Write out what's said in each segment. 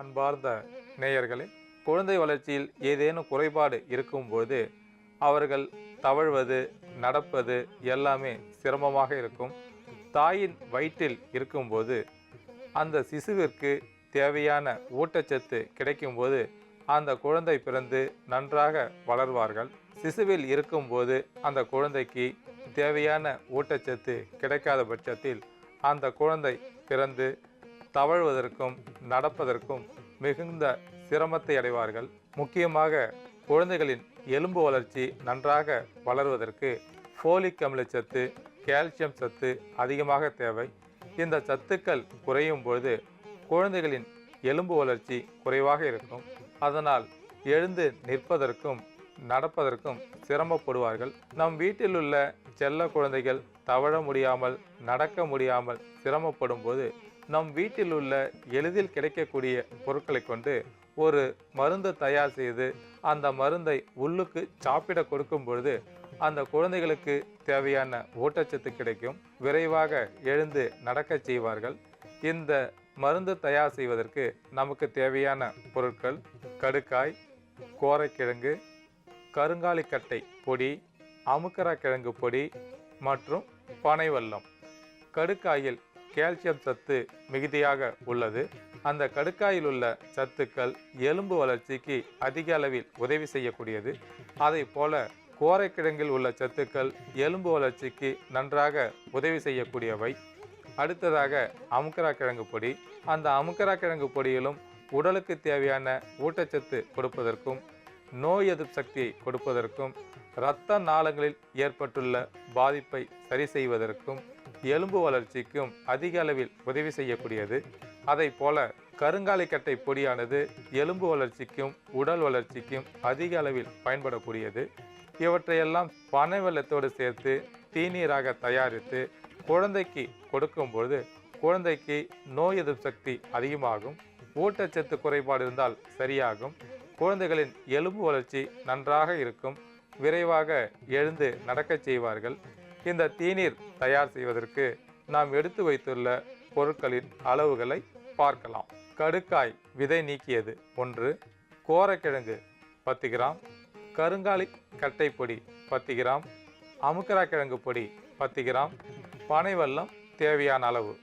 அன்பார்ந்த நேயர்களே, குழந்தை வளர்ச்சியில் ஏதேனும் குறைபாடு இருக்கும்போது அவர்கள் தவழ்வது, நடப்பது எல்லாமே சிரமமாக இருக்கும். தாயின் வயிற்றில் இருக்கும்போது அந்த சிசுவிற்கு தேவையான ஊட்டச்சத்து கிடைக்கும்போது அந்த குழந்தை பிறந்து நன்றாக வளர்வார்கள். சிசுவில் இருக்கும்போது அந்த குழந்தைக்கு தேவையான ஊட்டச்சத்து கிடைக்காத பட்சத்தில் அந்த குழந்தை பிறந்து தவழ்வதற்கும் நடப்பதற்கும் மிகுந்த சிரமத்தை அடைவார்கள். முக்கியமாக குழந்தைகளின் எலும்பு வளர்ச்சி நன்றாக வளர்வதற்கு ஃபோலிக் அமிலச்சத்து, கால்சியம் சத்து அதிகமாக தேவை. இந்த சத்துக்கள் குறையும் பொழுது குழந்தைகளின் எலும்பு வளர்ச்சி குறைவாக இருக்கும். அதனால் எழுந்து நிற்பதற்கும் நடப்பதற்கும் சிரமப்படுவார்கள். நம் வீட்டில் உள்ள செல்ல குழந்தைகள் தவழ முடியாமல், நடக்க முடியாமல் சிரமப்படும் போது நம் வீட்டில் உள்ள எளிதில் கிடைக்கக்கூடிய பொருட்களை கொண்டு ஒரு மருந்து தயார் செய்து அந்த மருந்தை உள்ளுக்கு சாப்பிட கொடுக்கும் பொழுது அந்த குழந்தைகளுக்கு தேவையான ஊட்டச்சத்து கிடைக்கும். விரைவாக எழுந்து நடக்க செய்வார்கள். இந்த மருந்து தயார் செய்வதற்கு நமக்கு தேவையான பொருட்கள் கடுக்காய், கோரைக்கிழங்கு, கருங்காலிக்கட்டை பொடி, அமுக்கரா கிழங்கு பொடி மற்றும் பனைவெல்லம். கடுக்காயில் கால்சியம் சத்து மிகுதியாக உள்ளது. அந்த கடுக்காயில் உள்ள சத்துக்கள் எலும்பு வளர்ச்சிக்கு அதிக அளவில் உதவி செய்யக்கூடியது. அதை போல கோரைக்கிழங்கில் உள்ள சத்துக்கள் எலும்பு வளர்ச்சிக்கு நன்றாக உதவி செய்யக்கூடியவை. அடுத்ததாக அமுக்கரா கிழங்கு பொடி. அந்த அமுக்கரா கிழங்கு பொடியிலும் உடலுக்கு தேவையான ஊட்டச்சத்து கொடுப்பதற்கும், நோய் எதிர்ப்பு சக்தியை கொடுப்பதற்கும், இரத்த நாளங்களில் ஏற்பட்டுள்ள பாதிப்பை சரி செய்வதற்கும், எலும்பு வளர்ச்சிக்கும் அதிக அளவில் உதவி செய்யக்கூடியது. அதை போல கருங்காலிக்கட்டை பொடியானது எலும்பு வளர்ச்சிக்கும் உடல் வளர்ச்சிக்கும் அதிக அளவில் பயன்படக்கூடியது. இவற்றையெல்லாம் பனை வெல்லத்தோடு சேர்த்து தீநீராக தயாரித்து குழந்தைக்கு கொடுக்கும்பொழுது குழந்தைக்கு நோய் எதிர்ப்பு சக்தி அதிகமாகும். ஊட்டச்சத்து குறைபாடு இருந்தால் சரியாகும். குழந்தைகளின் எலும்பு வளர்ச்சி நன்றாக இருக்கும். விரைவாக எழுந்து நடக்கச் செய்வார்கள். இந்த தீநீர் தயார் செய்வதற்கு நாம் எடுத்து வைத்துள்ள பொருட்களின் அளவுகளை பார்க்கலாம். கடுக்காய் விதை நீக்கியது 1, கோரைக்கிழங்கு 10 கிராம், கருங்காலி கட்டை பொடி 10 கிராம், அமுக்கரா கிழங்கு பொடி 10 கிராம், பனைவெல்லம் தேவையான அளவு.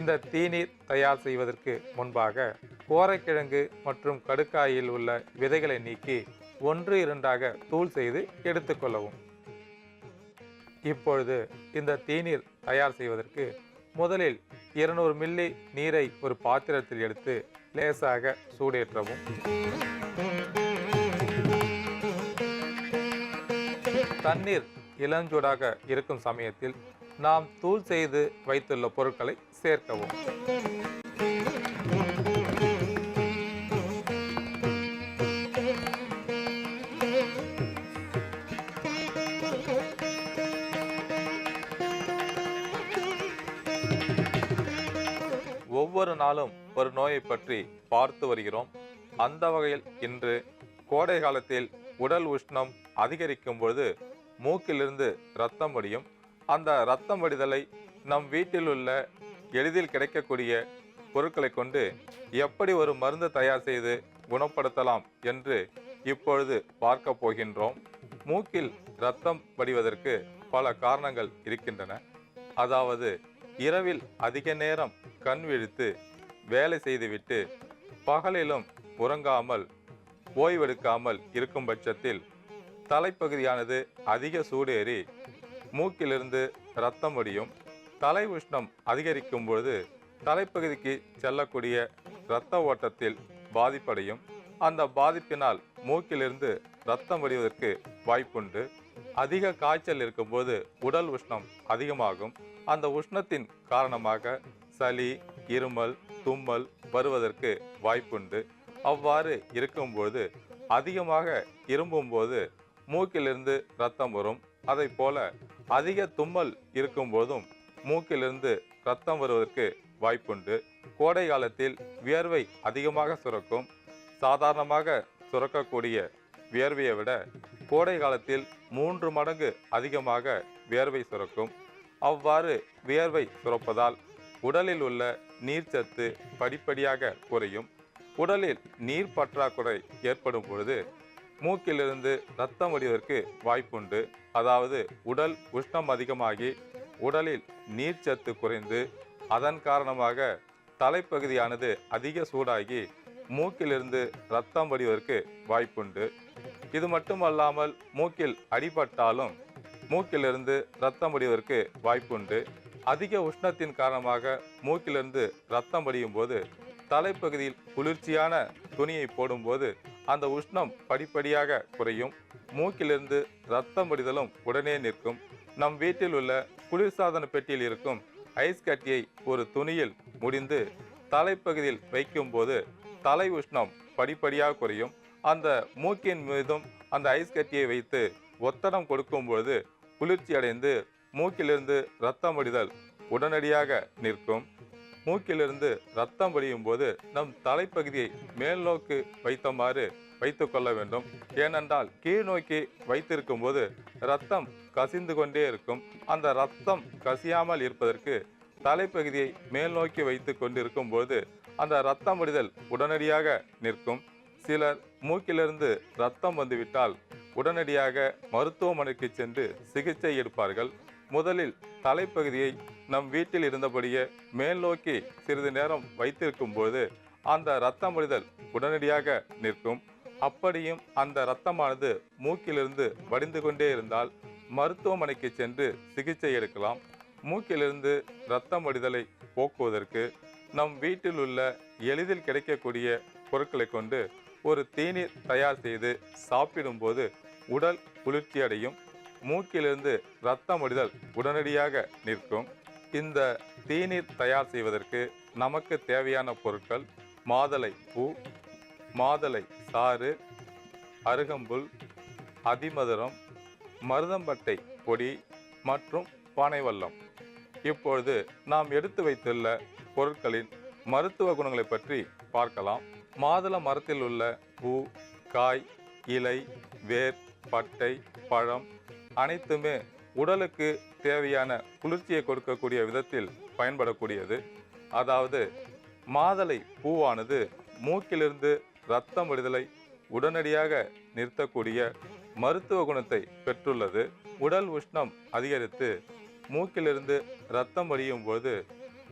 இந்த தீநீர் தயார் செய்வதற்கு முன்பாக கோரைக்கிழங்கு மற்றும் கடுக்காயில் உள்ள விதைகளை நீக்கி 1-2 தூள் செய்து எடுத்துக்கொள்ளவும். இப்பொழுது இந்த தீநீர் தயார் செய்வதற்கு முதலில் 200 மில்லி நீரை ஒரு பாத்திரத்தில் எடுத்து லேசாக சூடேற்றவும். தண்ணீர் இளஞ்சூடாக இருக்கும் சமயத்தில் நாம் தூள் செய்து வைத்துள்ள பொருட்களை சேர்க்கவும். ஒவ்வொரு நாளும் ஒரு நோயை பற்றி பார்த்து வருகிறோம். அந்த வகையில் இன்று கோடை காலத்தில் உடல் உஷ்ணம் அதிகரிக்கும் பொழுது மூக்கிலிருந்து இரத்தம் வடியும். அந்த இரத்தம் வடிதலை நம் வீட்டில் உள்ள எளிதில் கிடைக்கக்கூடிய பொருட்களை கொண்டு எப்படி ஒரு மருந்து தயார் செய்து குணப்படுத்தலாம் என்று இப்பொழுது பார்க்க போகின்றோம். மூக்கில் இரத்தம் வடிவதற்கு பல காரணங்கள் இருக்கின்றன. அதாவது இரவில் அதிக நேரம் கண் விழித்து வேலை செய்துவிட்டு பகலிலும் உறங்காமல் ஓய்வெடுக்காமல் இருக்கும் பட்சத்தில் தலைப்பகுதியானது அதிக சூடேறி மூக்கிலிருந்து இரத்தம் வடியும். தலை உஷ்ணம் அதிகரிக்கும் பொழுது தலைப்பகுதிக்கு செல்லக்கூடிய இரத்த ஓட்டத்தில் பாதிப்படையும். அந்த பாதிப்பினால் மூக்கிலிருந்து இரத்தம் வடிவதற்கு வாய்ப்புண்டு. அதிக காய்ச்சல் இருக்கும்போது உடல் உஷ்ணம் அதிகமாகும். அந்த உஷ்ணத்தின் காரணமாக சளி, இருமல், தும்மல் வருவதற்கு வாய்ப்புண்டு. அவ்வாறு இருக்கும்போது அதிகமாக இரும்பும்போது மூக்கிலிருந்து இரத்தம் வரும். அதை போல அதிக தும்மல் இருக்கும்போதும் மூக்கிலிருந்து இரத்தம் வருவதற்கு வாய்ப்புண்டு. கோடை காலத்தில் வியர்வை அதிகமாக சுரக்கும். சாதாரணமாக சுரக்கக்கூடிய வியர்வையை விட கோடை காலத்தில் 3 மடங்கு அதிகமாக வியர்வை சுரக்கும். அவ்வாறு வியர்வை சுரப்பதால் உடலில் உள்ள நீர்ச்சத்து படிப்படியாக குறையும். உடலில் நீர் பற்றாக்குறை ஏற்படும் பொழுது மூக்கிலிருந்து இரத்தம் வடிவதற்கு வாய்ப்புண்டு. அதாவது உடல் உஷ்ணம் அதிகமாகி உடலில் நீர்ச்சத்து குறைந்து அதன் காரணமாக தலைப்பகுதியானது அதிக சூடாகி மூக்கிலிருந்து இரத்தம் வடிவதற்கு வாய்ப்புண்டு. இது மட்டுமல்லாமல் மூக்கில் அடிபட்டாலும் மூக்கிலிருந்து இரத்தம் வடிவதற்கு வாய்ப்புண்டு. அதிக உஷ்ணத்தின் காரணமாக மூக்கிலிருந்து இரத்தம் வடியும் போது தலைப்பகுதியில் குளிர்ச்சியான துணியை போடும்போது அந்த உஷ்ணம் படிப்படியாக குறையும். மூக்கிலிருந்து இரத்தம் வடிதலும் உடனே நிற்கும். நம் வீட்டில் உள்ள குளிர்சாதன பெட்டியில் இருக்கும் ஐஸ் கட்டியை ஒரு துணியில் முடிந்து தலைப்பகுதியில் வைக்கும் போது தலை உஷ்ணம் படிப்படியாக குறையும். அந்த மூக்கின் மீதும் அந்த ஐஸ் கட்டியை வைத்து ஒத்தடம் கொடுக்கும்போது குளிர்ச்சி அடைந்து மூக்கிலிருந்து இரத்தம் வடிதல் உடனடியாக நிற்கும். மூக்கிலிருந்து இரத்தம் வடியும் போது நம் தலைப்பகுதியை மேல் நோக்கி வைத்தமாறு வைத்து கொள்ள வேண்டும். ஏனென்றால் கீழ் நோக்கி வைத்திருக்கும் போது இரத்தம் கசிந்து கொண்டே இருக்கும். அந்த இரத்தம் கசியாமல் இருப்பதற்கு தலைப்பகுதியை மேல் நோக்கி வைத்து கொண்டிருக்கும் போது அந்த இரத்தம் வடிதல் உடனடியாக நிற்கும். சிலர் மூக்கிலிருந்து இரத்தம் வந்துவிட்டால் உடனடியாக மருத்துவமனைக்கு சென்று சிகிச்சை எடுப்பார்கள். முதலில் தலைப்பகுதியை நம் வீட்டில் இருந்தபடியே மேல் நோக்கி சிறிது நேரம் வைத்திருக்கும் போது அந்த இரத்தம் வடிதல் உடனடியாக நிற்கும். அப்படியும் அந்த இரத்தமானது மூக்கிலிருந்து வடிந்து கொண்டே இருந்தால் மருத்துவமனைக்கு சென்று சிகிச்சை எடுக்கலாம். மூக்கிலிருந்து இரத்தம் வடிதலை போக்குவதற்கு நம் வீட்டில் உள்ள எளிதில் கிடைக்கக்கூடிய பொருட்களை கொண்டு ஒரு தேநீர் தயார் செய்து சாப்பிடும்போது உடல் குளிர்ச்சி அடையும். மூக்கிலிருந்து இரத்தம் வடிதல் உடனடியாக நிற்கும். இந்த தேநீர் தயார் செய்வதற்கு நமக்கு தேவையான பொருட்கள் மாதளை பூ, மாதளை சாறு, அருகம்புல், அதிமதுரம், மருதம்பட்டை பொடி மற்றும் பனைவெல்லம். இப்பொழுது நாம் எடுத்து வைத்துள்ள பொருட்களின் மருத்துவ குணங்களை பற்றி பார்க்கலாம். மாதுளை மரத்தில் உள்ள பூ, காய், இலை, வேர், பட்டை, பழம் அனைத்துமே உடலுக்கு தேவையான குளிர்ச்சியை கொடுக்கக்கூடிய விதத்தில் பயன்படக்கூடியது. அதாவது மாதளை பூவானது மூக்கிலிருந்து இரத்தம் வடிதலை உடனடியாக நிறுத்தக்கூடிய மருத்துவ குணத்தை பெற்றுள்ளது. உடல் உஷ்ணம் அதிகரித்து மூக்கிலிருந்து இரத்தம் வடியும் போது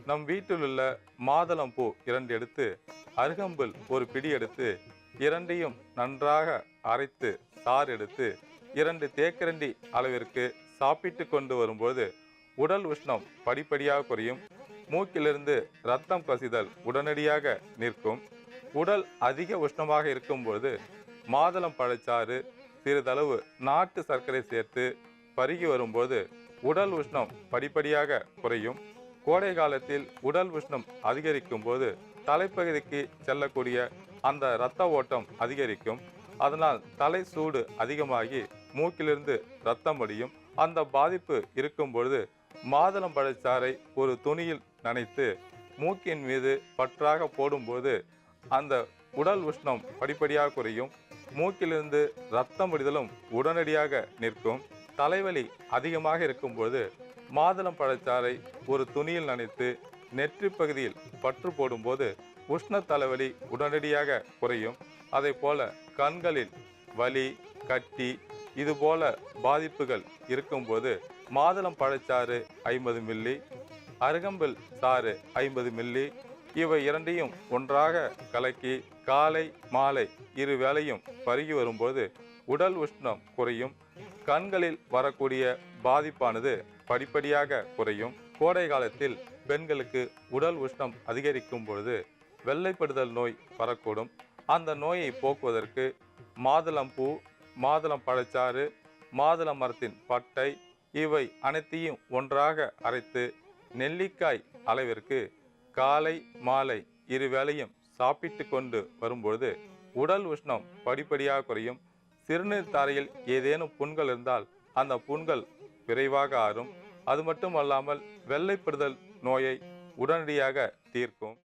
நம் வீட்டில் உள்ள மாதுளம்பூ 2 எடுத்து, அருகம்புல் ஒரு பிடி எடுத்து, இரண்டையும் நன்றாக அரைத்து சாறு எடுத்து 2 தேக்கரண்டி அளவிற்கு சாப்பிட்டு கொண்டு வரும்போது உடல் உஷ்ணம் படிப்படியாக குறையும். மூக்கிலிருந்து இரத்தம் கசிதல் உடனடியாக நிற்கும். உடல் அதிக உஷ்ணமாக இருக்கும்போது மாதுளம் பழச்சாறு சிறிதளவு நாட்டு சர்க்கரை சேர்த்து பருகி வரும்போது உடல் உஷ்ணம் படிப்படியாக குறையும். கோடை காலத்தில் உடல் உஷ்ணம் அதிகரிக்கும் போது தலைப்பகுதிக்கு செல்லக்கூடிய அந்த இரத்த ஓட்டம் அதிகரிக்கும். அதனால் தலை சூடு அதிகமாகி மூக்கிலிருந்து இரத்தம் வடியும். அந்த பாதிப்பு இருக்கும் பொழுது மாதுளம் பழச்சாறை ஒரு துணியில் நனைத்து மூக்கின் மீது பற்றாக போடும்போது அந்த உடல் உஷ்ணம் படிப்படியாக குறையும். மூக்கிலிருந்து இரத்தம் வடிதலும் உடனடியாக நிற்கும். தலைவலி அதிகமாக இருக்கும்போது மாதுளம் பழச்சாறை ஒரு துணியில் நனைத்து நெற்றி பகுதியில் பற்று போடும்போது உஷ்ண தலைவலி உடனடியாக குறையும். அதே போல கண்களில் வலி, கட்டி இதுபோல பாதிப்புகள் இருக்கும்போது மாதுளம் பழச்சாறு 50 மில்லி, அருகம்புல் சாறு 50 மில்லி, இவை இரண்டையும் ஒன்றாக கலக்கி காலை மாலை 2 வேளையும் பருகி வரும்போது உடல் உஷ்ணம் குறையும். கண்களில் வரக்கூடிய பாதிப்பானது படிப்படியாக குறையும். கோடை காலத்தில் பெண்களுக்கு உடல் உஷ்ணம் அதிகரிக்கும் பொழுது வெள்ளைப்படுதல் நோய் வரக்கூடும். அந்த நோயை போக்குவதற்கு மாதுளம்பூ, மாதுளம் பழச்சாறு, மாதுள மரத்தின் பட்டை இவை அனைத்தையும் ஒன்றாக அரைத்து நெல்லிக்காய் அளவிற்கு காலை மாலை 2 வேளையும் சாப்பிட்டு கொண்டு வரும்பொழுது உடல் உஷ்ணம் படிப்படியாக குறையும். சிறுநீர் தாரையில் ஏதேனும் புண்கள் இருந்தால் அந்த புண்கள் விரைவாக ஆறும். அது மட்டுமல்லாமல் வெள்ளைப்படுதல் நோயை உடனடியாக தீர்க்கும்.